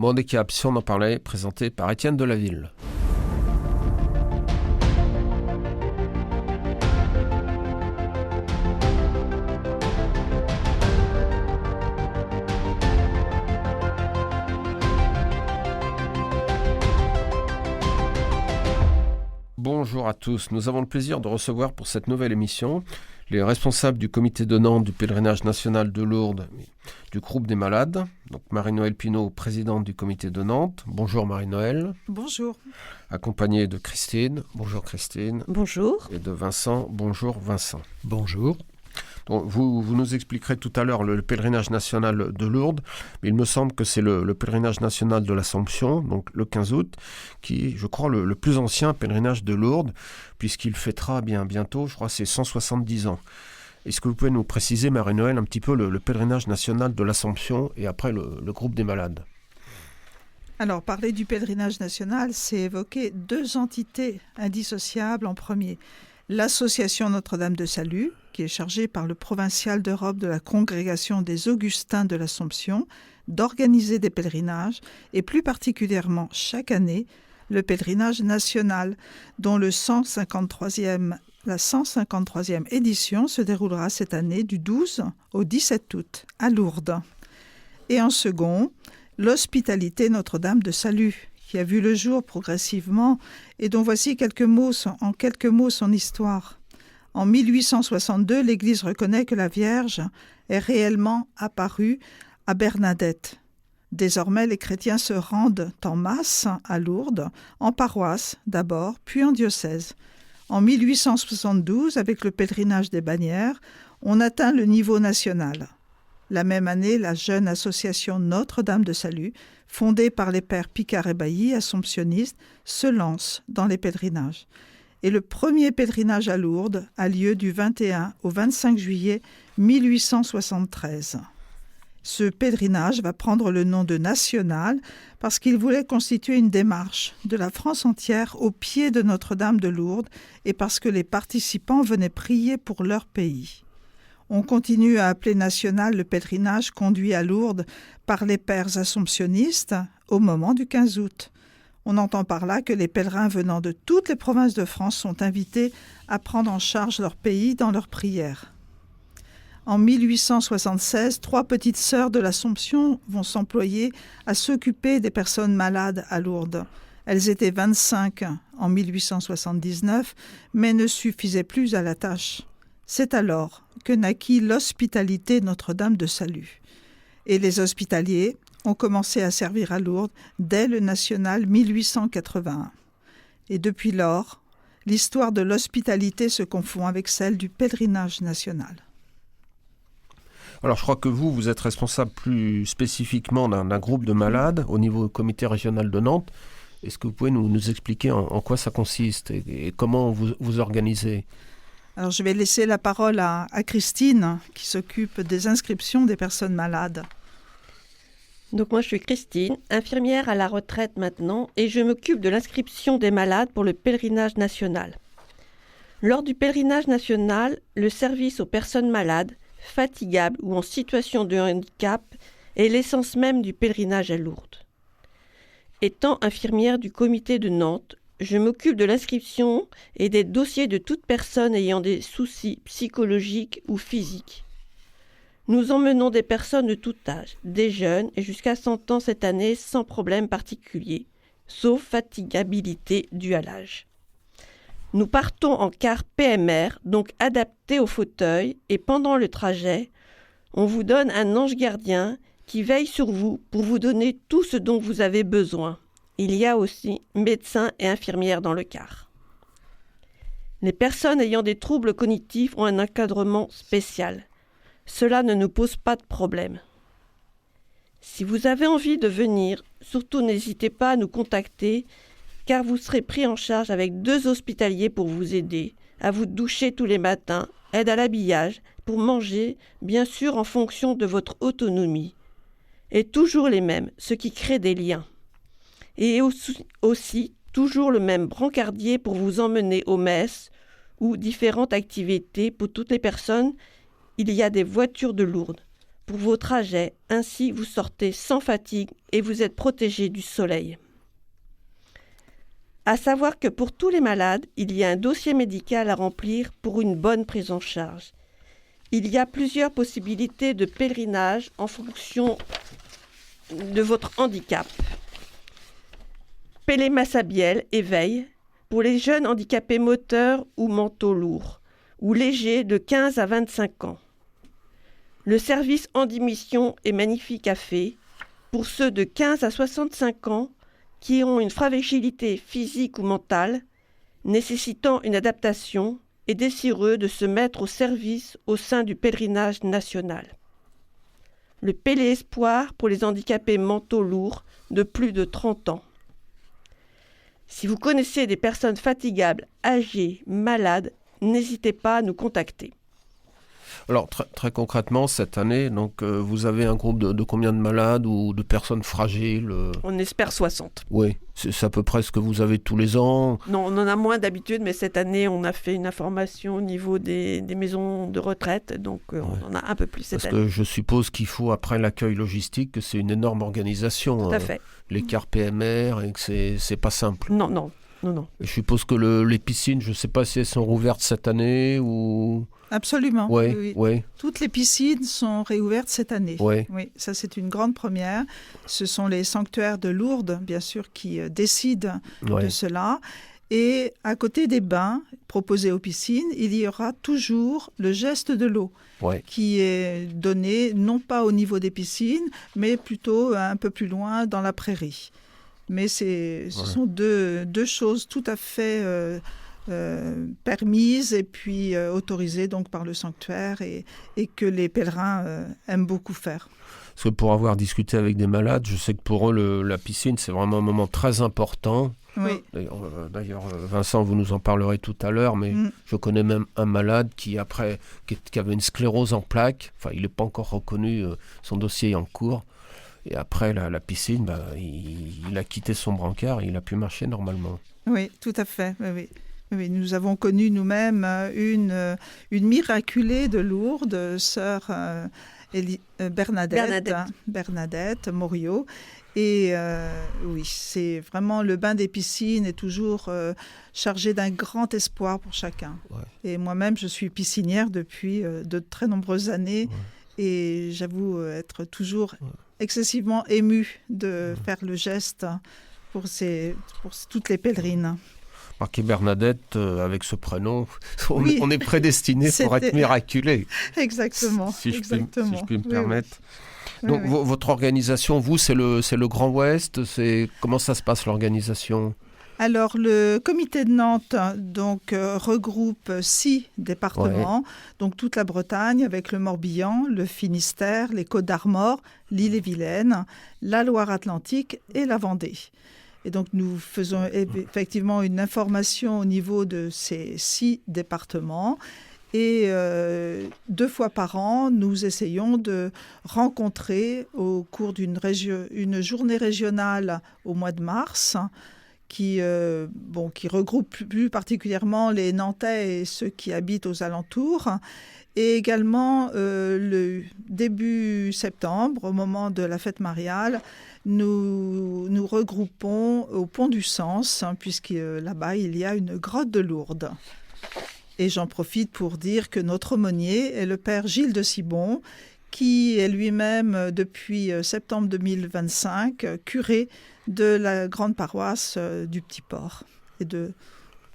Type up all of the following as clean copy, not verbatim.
Monde Cap, si on en parlait, présenté par Étienne Delaville. Bonjour à tous, nous avons le plaisir de recevoir pour cette nouvelle émission les responsables du comité de Nantes du pèlerinage national de Lourdes du groupe des malades. Donc Marie-Noëlle Pinault, présidente du comité de Nantes. Bonjour Marie-Noëlle. Bonjour. Accompagnée de Christine. Bonjour Christine. Bonjour. Et de Vincent. Bonjour Vincent. Bonjour. Donc, vous nous expliquerez tout à l'heure le pèlerinage national de Lourdes, mais il me semble que c'est le pèlerinage national de l'Assomption, donc le 15 août, qui est, je crois, le plus ancien pèlerinage de Lourdes, puisqu'il fêtera bientôt, je crois, ses 170 ans. Est-ce que vous pouvez nous préciser, Marie-Noëlle, un petit peu le pèlerinage national de l'Assomption et après le groupe des malades? Alors, parler du pèlerinage national, c'est évoquer deux entités indissociables en premier. L'Association Notre-Dame de Salut, qui est chargée par le provincial d'Europe de la Congrégation des Augustins de l'Assomption d'organiser des pèlerinages, et plus particulièrement chaque année, le pèlerinage national, dont la 153e édition se déroulera cette année du 12 au 17 août à Lourdes. Et en second, l'Hospitalité Notre-Dame de Salut, qui a vu le jour progressivement et dont voici en quelques mots son histoire. En 1862, l'Église reconnaît que la Vierge est réellement apparue à Bernadette. Désormais, les chrétiens se rendent en masse à Lourdes, en paroisse d'abord, puis en diocèse. En 1872, avec le pèlerinage des bannières, on atteint le niveau national. La même année, la jeune association Notre-Dame de Salut, fondée par les pères Picard et Bailly, assomptionnistes, se lance dans les pèlerinages. Et le premier pèlerinage à Lourdes a lieu du 21 au 25 juillet 1873. Ce pèlerinage va prendre le nom de national parce qu'il voulait constituer une démarche de la France entière au pied de Notre-Dame de Lourdes et parce que les participants venaient prier pour leur pays. On continue à appeler national le pèlerinage conduit à Lourdes par les pères assomptionnistes au moment du 15 août. On entend par là que les pèlerins venant de toutes les provinces de France sont invités à prendre en charge leur pays dans leurs prières. En 1876, 3 petites sœurs de l'Assomption vont s'employer à s'occuper des personnes malades à Lourdes. Elles étaient 25 en 1879, mais ne suffisaient plus à la tâche. C'est alors que naquit l'Hospitalité Notre-Dame de Salut. Et les hospitaliers ont commencé à servir à Lourdes dès le national 1881. Et depuis lors, l'histoire de l'hospitalité se confond avec celle du pèlerinage national. Alors je crois que vous êtes responsable plus spécifiquement d'un groupe de malades au niveau du comité régional de Nantes. Est-ce que vous pouvez nous expliquer en quoi ça consiste et comment vous organisez ? Alors je vais laisser la parole à Christine qui s'occupe des inscriptions des personnes malades. Donc moi je suis Christine, infirmière à la retraite maintenant et je m'occupe de l'inscription des malades pour le pèlerinage national. Lors du pèlerinage national, le service aux personnes malades, fatigables ou en situation de handicap est l'essence même du pèlerinage à Lourdes. Étant infirmière du comité de Nantes, je m'occupe de l'inscription et des dossiers de toute personne ayant des soucis psychologiques ou physiques. Nous emmenons des personnes de tout âge, des jeunes et jusqu'à 100 ans cette année sans problème particulier, sauf fatigabilité due à l'âge. Nous partons en car PMR, donc adapté au fauteuil, et pendant le trajet, on vous donne un ange gardien qui veille sur vous pour vous donner tout ce dont vous avez besoin. Il y a aussi médecins et infirmières dans le car. Les personnes ayant des troubles cognitifs ont un encadrement spécial. Cela ne nous pose pas de problème. Si vous avez envie de venir, surtout n'hésitez pas à nous contacter, car vous serez pris en charge avec 2 hospitaliers pour vous aider, à vous doucher tous les matins, aide à l'habillage, pour manger, bien sûr en fonction de votre autonomie. Et toujours les mêmes, ce qui crée des liens. Et aussi toujours le même brancardier pour vous emmener aux messes ou différentes activités pour toutes les personnes. Il y a des voitures de Lourdes pour vos trajets. Ainsi, vous sortez sans fatigue et vous êtes protégé du soleil. À savoir que pour tous les malades, il y a un dossier médical à remplir pour une bonne prise en charge. Il y a plusieurs possibilités de pèlerinage en fonction de votre handicap. Pélémassabielle, éveil, pour les jeunes handicapés moteurs ou mentaux lourds, ou légers de 15 à 25 ans. Le service Handimission et Magnifique Café, pour ceux de 15 à 65 ans qui ont une fragilité physique ou mentale, nécessitant une adaptation et désireux de se mettre au service au sein du pèlerinage national. Le Pélé Espoir pour les handicapés mentaux lourds de plus de 30 ans. Si vous connaissez des personnes fatigables, âgées, malades, n'hésitez pas à nous contacter. Alors, très concrètement, cette année, donc, vous avez un groupe de combien de malades ou de personnes fragiles On espère 60. Oui, c'est à peu près ce que vous avez tous les ans. Non, on en a moins d'habitude, mais cette année, on a fait une information au niveau des maisons de retraite, donc on en a un peu plus cette année. Parce que je suppose qu'il faut, après l'accueil logistique, que c'est une énorme organisation. Tout à fait. L'écart PMR, et que c'est pas simple. Non. Je suppose que les piscines, je ne sais pas si elles sont rouvertes cette année ou... Absolument. Oui. Toutes les piscines sont réouvertes cette année. Oui, ça c'est une grande première. Ce sont les sanctuaires de Lourdes, bien sûr, qui décident de cela. Et à côté des bains proposés aux piscines, il y aura toujours le geste de l'eau qui est donné non pas au niveau des piscines, mais plutôt un peu plus loin dans la prairie. Mais ce sont deux choses tout à fait permises et puis autorisées donc par le sanctuaire et que les pèlerins aiment beaucoup faire. Parce que pour avoir discuté avec des malades, je sais que pour eux, la piscine, c'est vraiment un moment très important. Oui. D'ailleurs, Vincent, vous nous en parlerez tout à l'heure, mais je connais même un malade qui avait une sclérose en plaques. Enfin, il n'est pas encore reconnu, son dossier est en cours. Et après la piscine, il a quitté son brancard et il a pu marcher normalement. Oui, tout à fait. Oui, nous avons connu nous-mêmes une miraculée de Lourdes, sœur Bernadette Morio. Et oui, c'est vraiment le bain des piscines est toujours chargé d'un grand espoir pour chacun. Ouais. Et moi-même, je suis piscinière depuis de très nombreuses années et j'avoue être toujours excessivement émue de faire le geste pour toutes les pèlerines. Marqué Bernadette, avec ce prénom, on est prédestiné pour être miraculé. Exactement. Si je puis me permettre. Donc votre organisation, vous, c'est le Grand Ouest. Comment ça se passe l'organisation ? Alors le comité de Nantes regroupe 6 départements, donc toute la Bretagne avec le Morbihan, le Finistère, les Côtes-d'Armor, l'Ille-et-Vilaine, la Loire-Atlantique et la Vendée. Et donc nous faisons effectivement une information au niveau de ces 6 départements. Et 2 fois par an, nous essayons de rencontrer au cours d'une journée régionale au mois de mars, qui regroupe plus particulièrement les Nantais et ceux qui habitent aux alentours. Et également, le début septembre, au moment de la fête mariale, nous regroupons au Pont du Sens, puisque là-bas, il y a une grotte de Lourdes. Et j'en profite pour dire que notre aumônier est le père Gilles de Cibon, qui est lui-même, depuis septembre 2025, curé de la grande paroisse du Petit Port.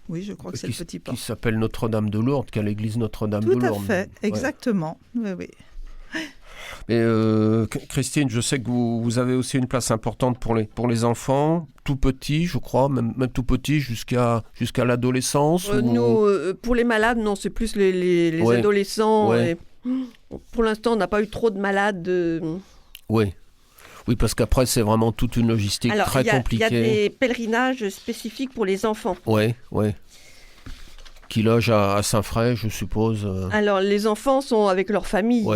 Oui, je crois que c'est le Petit Port. Qui s'appelle Notre-Dame de Lourdes, qui est l'église Notre-Dame de Lourdes. Tout à fait, exactement. Oui. Et Christine, je sais que vous avez aussi une place importante pour les enfants, tout petits, je crois, même tout petits jusqu'à l'adolescence. Nous, pour les malades, non, c'est plus les adolescents. Et, pour l'instant, on n'a pas eu trop de malades. Oui, parce qu'après, c'est vraiment toute une logistique très compliquée. Il y a des pèlerinages spécifiques pour les enfants. Oui. Qui logent à Saint-Fray, je suppose. Alors, les enfants sont avec leur famille.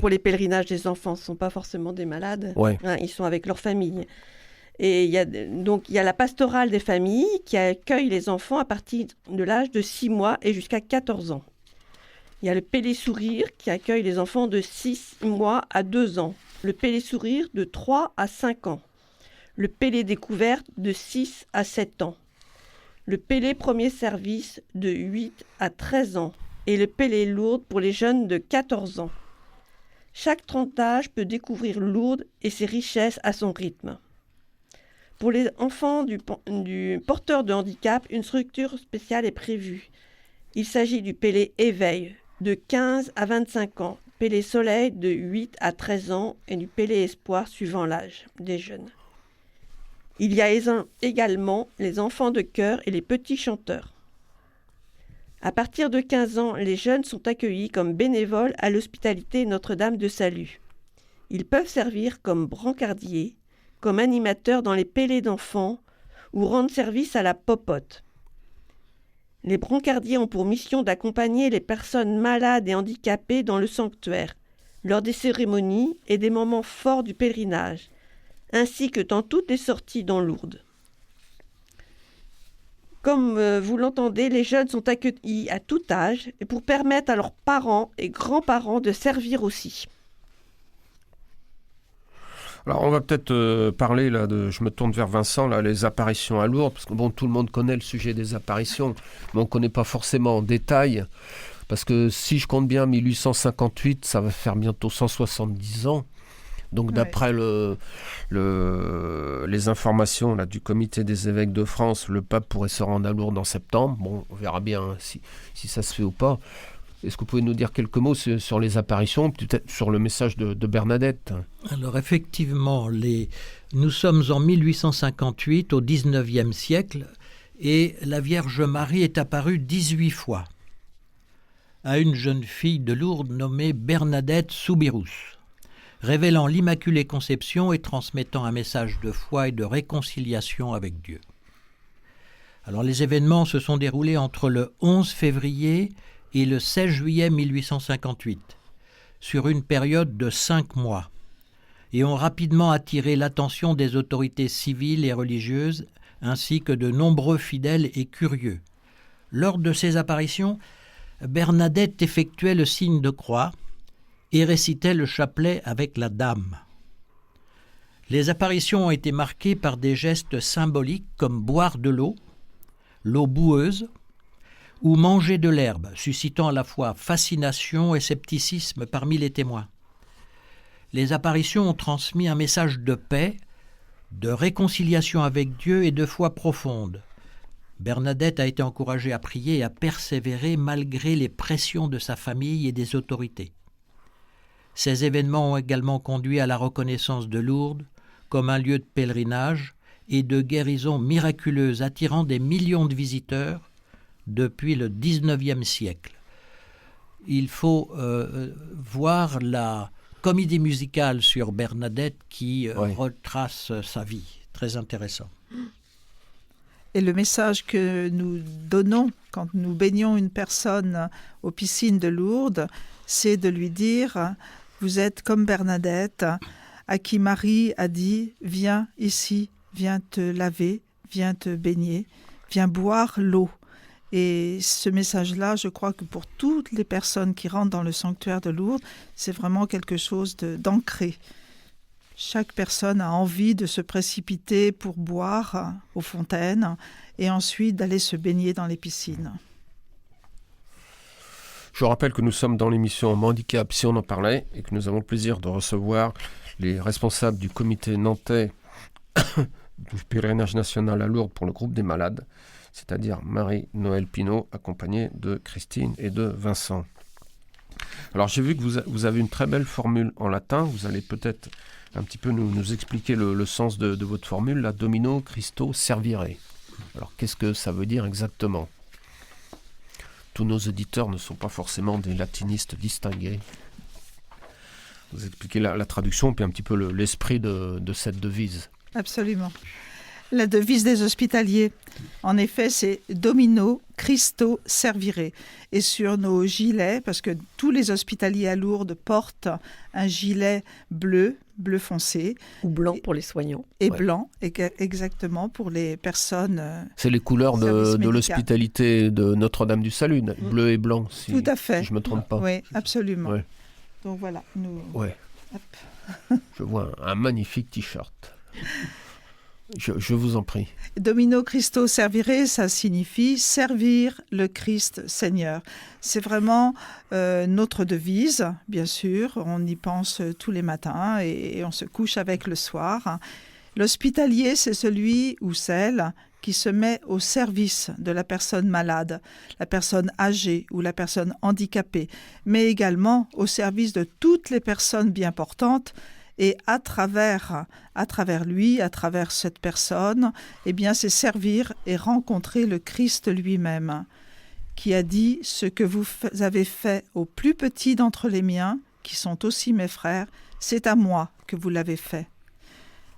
Pour les pèlerinages, les enfants ne sont pas forcément des malades. Ils sont avec leur famille. Et il y a la pastorale des familles qui accueille les enfants à partir de l'âge de 6 mois et jusqu'à 14 ans. Il y a le Pélé Sourire qui accueille les enfants de 6 mois à 2 ans. Le Pélé Sourire de 3 à 5 ans. Le Pélé Découverte de 6 à 7 ans. Le Pélé Premier Service de 8 à 13 ans. Et le Pélé Lourdes pour les jeunes de 14 ans. Chaque tranche d'âge peut découvrir Lourdes et ses richesses à son rythme. Pour les enfants du porteur de handicap, une structure spéciale est prévue. Il s'agit du Pélé Éveil de 15 à 25 ans, Pélé Soleil de 8 à 13 ans et du Pélé Espoir suivant l'âge des jeunes. Il y a également les enfants de chœur et les petits chanteurs. À partir de 15 ans, les jeunes sont accueillis comme bénévoles à l'hospitalité Notre-Dame de Salut. Ils peuvent servir comme brancardiers, comme animateurs dans les pélés d'enfants ou rendre service à la popote. Les brancardiers ont pour mission d'accompagner les personnes malades et handicapées dans le sanctuaire, lors des cérémonies et des moments forts du pèlerinage, ainsi que dans toutes les sorties dans Lourdes. Comme vous l'entendez, les jeunes sont accueillis à tout âge et pour permettre à leurs parents et grands-parents de servir aussi. Alors on va peut-être parler, là, je me tourne vers Vincent, là, les apparitions à Lourdes, parce que bon, tout le monde connaît le sujet des apparitions, mais on ne connaît pas forcément en détail, parce que si je compte bien 1858, ça va faire bientôt 170 ans. Donc d'après les informations là, du comité des évêques de France, le pape pourrait se rendre à Lourdes en septembre. Bon, on verra bien si ça se fait ou pas. Est-ce que vous pouvez nous dire quelques mots sur les apparitions, peut-être sur le message de Bernadette ? Alors effectivement, nous sommes en 1858, au XIXe siècle, et la Vierge Marie est apparue 18 fois à une jeune fille de Lourdes nommée Bernadette Soubirous, révélant l'Immaculée Conception et transmettant un message de foi et de réconciliation avec Dieu. Alors les événements se sont déroulés entre le 11 février et le 16 juillet 1858, sur une période de 5 mois, et ont rapidement attiré l'attention des autorités civiles et religieuses, ainsi que de nombreux fidèles et curieux. Lors de ces apparitions, Bernadette effectuait le signe de croix et récitait le chapelet avec la dame. Les apparitions ont été marquées par des gestes symboliques comme boire de l'eau boueuse, ou manger de l'herbe, suscitant à la fois fascination et scepticisme parmi les témoins. Les apparitions ont transmis un message de paix, de réconciliation avec Dieu et de foi profonde. Bernadette a été encouragée à prier et à persévérer malgré les pressions de sa famille et des autorités. Ces événements ont également conduit à la reconnaissance de Lourdes comme un lieu de pèlerinage et de guérison miraculeuse attirant des millions de visiteurs depuis le XIXe siècle. Il faut voir la comédie musicale sur Bernadette qui retrace sa vie. Très intéressant. Et le message que nous donnons quand nous baignons une personne aux piscines de Lourdes, c'est de lui dire « Vous êtes comme Bernadette », à qui Marie a dit « Viens ici, viens te laver, viens te baigner, viens boire l'eau ». Et ce message-là, je crois que pour toutes les personnes qui rentrent dans le sanctuaire de Lourdes, c'est vraiment quelque chose d'ancré. Chaque personne a envie de se précipiter pour boire aux fontaines et ensuite d'aller se baigner dans les piscines. Je rappelle que nous sommes dans l'émission Handicap si on en parlait et que nous avons le plaisir de recevoir les responsables du comité nantais du pèlerinage national à Lourdes pour le groupe des malades, c'est-à-dire Marie-Noël Pinault, accompagnée de Christine et de Vincent. Alors j'ai vu que vous avez une très belle formule en latin, vous allez peut-être un petit peu nous expliquer le sens de votre formule, la Domino Christo Servire. Alors qu'est-ce que ça veut dire exactement ? Tous nos auditeurs ne sont pas forcément des latinistes distingués. Vous expliquez la traduction, puis un petit peu l'esprit de cette devise. Absolument. La devise des hospitaliers, en effet, c'est Domino Christo Servire. Et sur nos gilets, parce que tous les hospitaliers à Lourdes portent un gilet bleu, bleu foncé. Ou blanc pour les soignants. Et blanc, exactement, pour les personnes... C'est les couleurs de l'hospitalité de Notre-Dame du Salut, bleu et blanc, Tout à fait. si je ne me trompe pas. Oui, absolument. Ouais. Donc voilà, nous... Ouais. Hop. Je vois un magnifique t-shirt. Je vous en prie. Domino Christo Servire, ça signifie servir le Christ Seigneur. C'est vraiment notre devise, bien sûr. On y pense tous les matins et on se couche avec le soir. L'hospitalier, c'est celui ou celle qui se met au service de la personne malade, la personne âgée ou la personne handicapée, mais également au service de toutes les personnes bien portantes. Et à travers lui, à travers cette personne, eh bien, c'est servir et rencontrer le Christ lui-même, qui a dit « Ce que vous avez fait aux plus petits d'entre les miens, qui sont aussi mes frères, c'est à moi que vous l'avez fait. »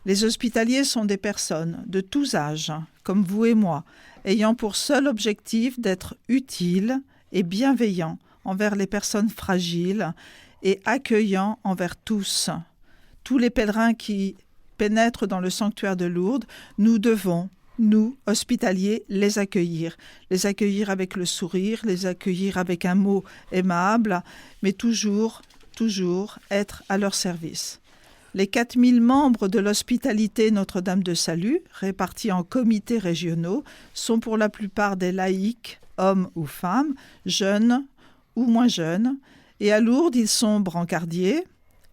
Les hospitaliers sont des personnes de tous âges, comme vous et moi, ayant pour seul objectif d'être utiles et bienveillants envers les personnes fragiles et accueillants envers tous. Tous les pèlerins qui pénètrent dans le sanctuaire de Lourdes, nous devons, nous, hospitaliers, les accueillir avec le sourire, les accueillir avec un mot aimable, mais toujours être à leur service. Les 4000 membres de l'hospitalité Notre-Dame de Salut, répartis en comités régionaux, sont pour la plupart des laïcs, hommes ou femmes, jeunes ou moins jeunes, et à Lourdes, ils sont brancardiers,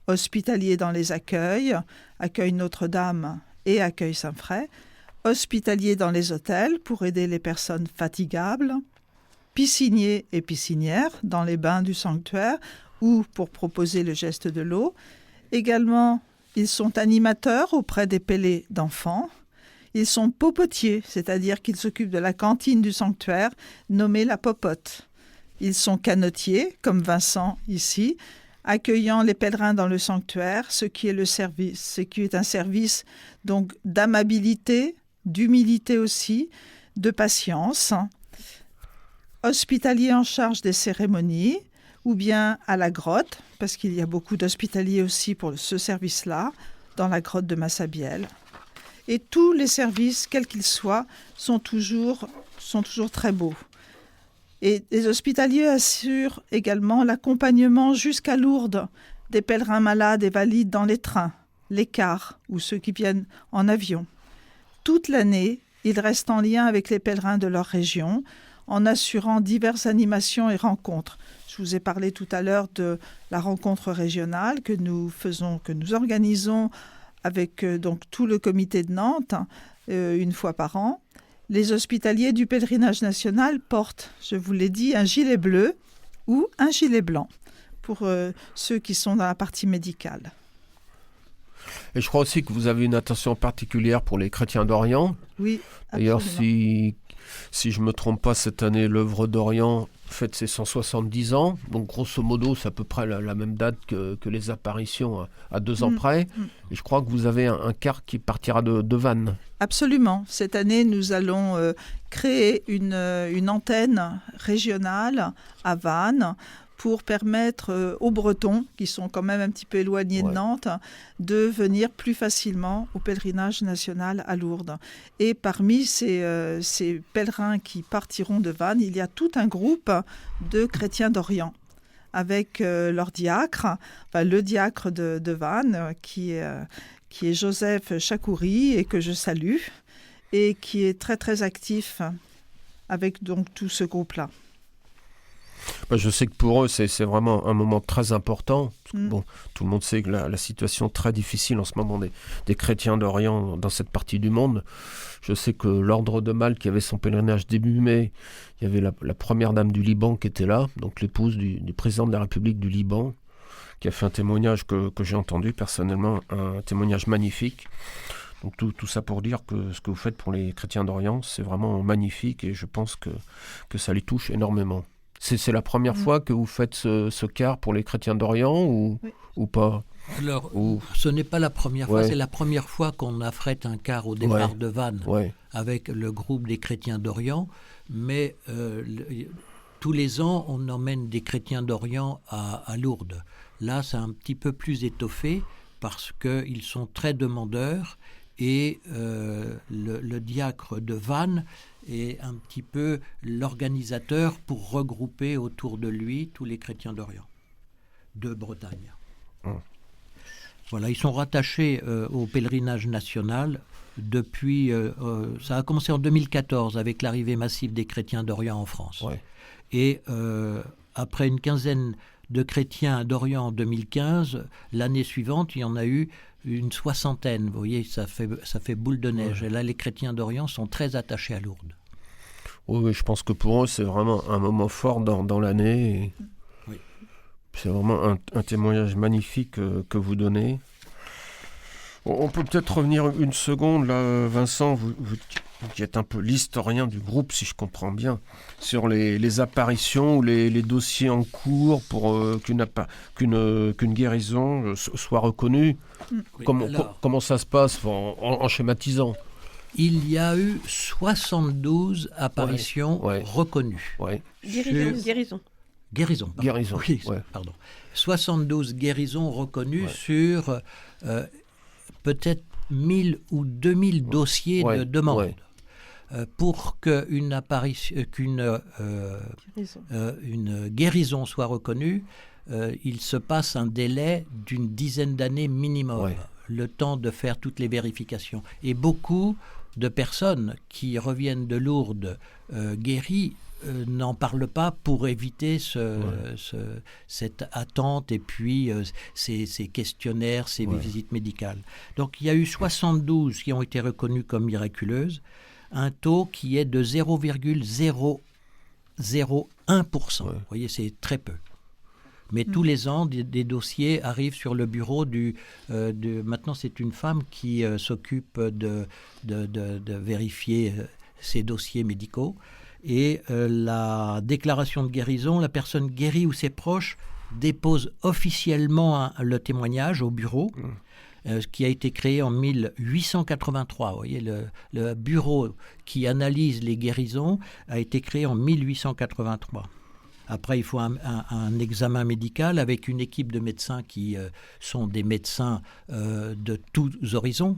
hospitaliers dans les accueils, accueil Notre-Dame et accueil Saint-Fray, hospitaliers dans les hôtels pour aider les personnes fatigables, pisciniers et piscinières dans les bains du sanctuaire ou pour proposer le geste de l'eau. Également, ils sont animateurs auprès des pélés d'enfants. Ils sont popotiers, c'est-à-dire qu'ils s'occupent de la cantine du sanctuaire, nommée la popote. Ils sont canotiers, comme Vincent ici, accueillant les pèlerins dans le sanctuaire, ce qui est un service donc d'amabilité, d'humilité aussi, de patience. Hospitalier en charge des cérémonies, ou bien à la grotte, parce qu'il y a beaucoup d'hospitaliers aussi pour ce service-là, dans la grotte de Massabielle. Et tous les services, quels qu'ils soient, sont toujours très beaux. Et les hospitaliers assurent également l'accompagnement jusqu'à Lourdes des pèlerins malades et valides dans les trains, les cars ou ceux qui viennent en avion. Toute l'année, ils restent en lien avec les pèlerins de leur région en assurant diverses animations et rencontres. Je vous ai parlé tout à l'heure de la rencontre régionale que nous organisons avec donc tout le comité de Nantes une fois par an. Les hospitaliers du pèlerinage national portent, je vous l'ai dit, un gilet bleu ou un gilet blanc pour ceux qui sont dans la partie médicale. Et je crois aussi que vous avez une attention particulière pour les chrétiens d'Orient. Oui, d'ailleurs, si je ne me trompe pas, cette année, l'œuvre d'Orient fête ses 170 ans. Donc, grosso modo, c'est à peu près la même date que les apparitions à 2 ans près. Et je crois que vous avez un quart qui partira de Vannes. Absolument. Cette année, nous allons créer une antenne régionale à Vannes pour permettre aux Bretons, qui sont quand même un petit peu éloignés de Nantes, de venir plus facilement au pèlerinage national à Lourdes. Et parmi ces pèlerins qui partiront de Vannes, il y a tout un groupe de chrétiens d'Orient, avec leur diacre, le diacre de Vannes, qui est Joseph Chakoury, et que je salue, et qui est très très actif avec donc tout ce groupe-là. Je sais que pour eux, c'est vraiment un moment très important. Bon, tout le monde sait que la situation très difficile en ce moment des chrétiens d'Orient dans cette partie du monde. Je sais que l'Ordre de Malte, qui avait son pèlerinage début mai, il y avait la première dame du Liban qui était là, donc l'épouse du président de la République du Liban, qui a fait un témoignage que j'ai entendu personnellement, un témoignage magnifique. Donc tout ça pour dire que ce que vous faites pour les chrétiens d'Orient, c'est vraiment magnifique et je pense que ça les touche énormément. C'est la première fois que vous faites ce quart pour les chrétiens d'Orient ou pas? Alors, ce n'est pas la première fois, c'est la première fois qu'on affrète un quart au départ de Vannes avec le groupe des chrétiens d'Orient, mais tous les ans, on emmène des chrétiens d'Orient à Lourdes. Là, c'est un petit peu plus étoffé parce qu'ils sont très demandeurs et le diacre de Vannes est un petit peu l'organisateur pour regrouper autour de lui tous les chrétiens d'Orient, de Bretagne. Voilà, ils sont rattachés au pèlerinage national depuis... ça a commencé en 2014 avec l'arrivée massive des chrétiens d'Orient en France. Ouais. Et après une quinzaine de chrétiens d'Orient en 2015, l'année suivante, il y en a eu une soixantaine. Vous voyez, ça fait boule de neige. Ouais. Et là, les chrétiens d'Orient sont très attachés à Lourdes. Oui, je pense que pour eux, c'est vraiment un moment fort dans l'année. Et... Oui. C'est vraiment un témoignage magnifique que vous donnez. On peut peut-être revenir une seconde, là, Vincent, vous qui êtes un peu l'historien du groupe, si je comprends bien, sur les apparitions ou les dossiers en cours pour qu'une guérison soit reconnue. Oui, comment ça se passe en schématisant? Il y a eu 72 apparitions reconnues. Ouais. Guérison. Guérison, oui, pardon. 72 guérisons reconnues sur peut-être 1000 ou 2000 dossiers de demande. Ouais. Pour qu'une guérison soit reconnue, il se passe un délai d'une dizaine d'années minimum, le temps de faire toutes les vérifications. Et beaucoup de personnes qui reviennent de Lourdes guéries n'en parlent pas pour éviter cette attente et puis ces questionnaires, ces visites médicales. Donc il y a eu 72 qui ont été reconnues comme miraculeuses, un taux qui est de 0,001%. Vous voyez, c'est très peu. Mais tous les ans, des dossiers arrivent sur le bureau maintenant, c'est une femme qui s'occupe de vérifier ces dossiers médicaux. Et la déclaration de guérison, la personne guérie ou ses proches déposent officiellement le témoignage au bureau, qui a été créé en 1883. Vous voyez, le bureau qui analyse les guérisons a été créé en 1883. Après, il faut un examen médical avec une équipe de médecins qui sont des médecins de tous horizons.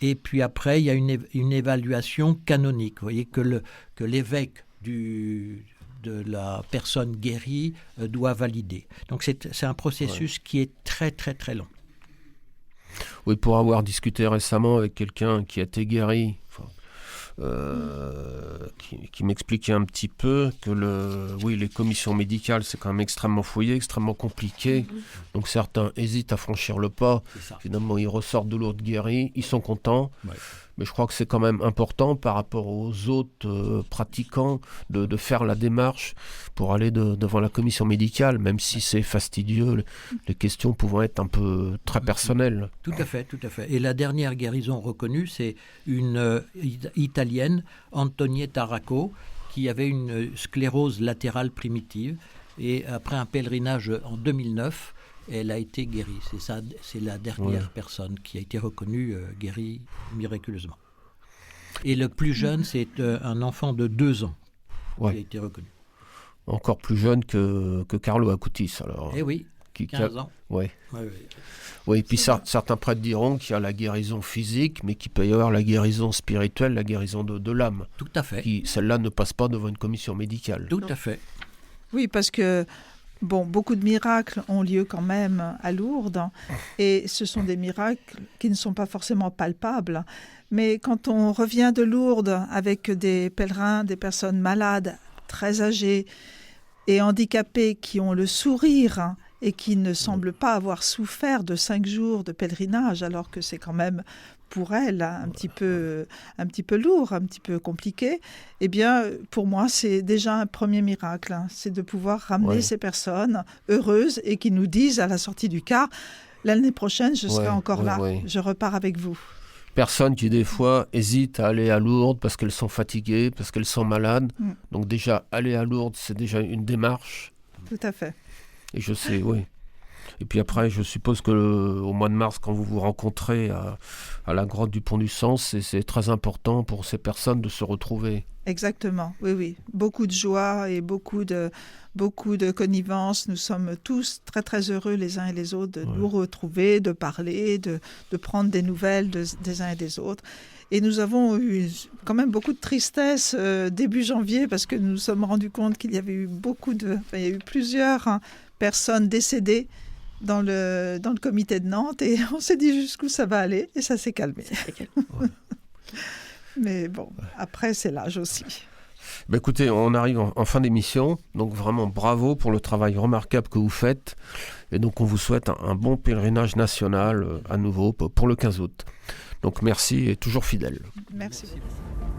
Et puis après, il y a une évaluation canonique. Vous voyez que l'évêque de la personne guérie doit valider. Donc c'est un processus qui est très très très long. Oui, pour avoir discuté récemment avec quelqu'un qui a été guéri, qui m'expliquait un petit peu que les commissions médicales, c'est quand même extrêmement fouillé, extrêmement compliqué. Donc certains hésitent à franchir le pas. Finalement, ils ressortent de Lourdes guéris, ils sont contents. Ouais. Mais je crois que c'est quand même important par rapport aux autres pratiquants de faire la démarche pour aller devant la commission médicale, même si c'est fastidieux, les questions pouvant être un peu très personnelles. Tout à fait, tout à fait. Et la dernière guérison reconnue, c'est une Italienne, Antonietta Racco, qui avait une sclérose latérale primitive. Et après un pèlerinage en 2009, elle a été guérie. C'est la dernière personne qui a été reconnue guérie miraculeusement. Et le plus jeune, c'est un enfant de 2 ans qui a été reconnu. Encore plus jeune que Carlo Acutis, alors. Eh oui, 15 ans. Oui, et puis certains prêtres diront qu'il y a la guérison physique, mais qu'il peut y avoir la guérison spirituelle, la guérison de l'âme. Tout à fait. Celle-là ne passe pas devant une commission médicale. Tout à fait. Oui, parce que beaucoup de miracles ont lieu quand même à Lourdes, et ce sont des miracles qui ne sont pas forcément palpables. Mais quand on revient de Lourdes avec des pèlerins, des personnes malades, très âgées et handicapées, qui ont le sourire et qui ne semblent pas avoir souffert de 5 jours de pèlerinage, alors que c'est quand même pour elles un petit peu lourd, un petit peu compliqué, eh bien, pour moi, c'est déjà un premier miracle. C'est de pouvoir ramener ces personnes heureuses et qui nous disent à la sortie du car, l'année prochaine, je serai encore là, je repars avec vous. Personnes qui, des fois, hésitent à aller à Lourdes parce qu'elles sont fatiguées, parce qu'elles sont malades. Donc déjà, aller à Lourdes, c'est déjà une démarche. Tout à fait. Et je sais, oui. Et puis après, je suppose que au mois de mars, quand vous vous rencontrez à la grotte du Pont du Sens, c'est très important pour ces personnes de se retrouver. Exactement, oui, oui. Beaucoup de joie et beaucoup de connivence. Nous sommes tous très, très heureux les uns et les autres de nous retrouver, de parler, de prendre des nouvelles des uns et des autres. Et nous avons eu quand même beaucoup de tristesse début janvier parce que nous nous sommes rendus compte qu'il y avait eu il y a eu plusieurs personnes décédées dans le comité de Nantes et on s'est dit jusqu'où ça va aller et ça s'est calmé. Mais bon, après c'est l'âge aussi. Ben écoutez, on arrive en fin d'émission, donc vraiment bravo pour le travail remarquable que vous faites. Et donc on vous souhaite un bon pèlerinage national à nouveau pour le 15 août. Donc merci et toujours fidèle. Merci beaucoup.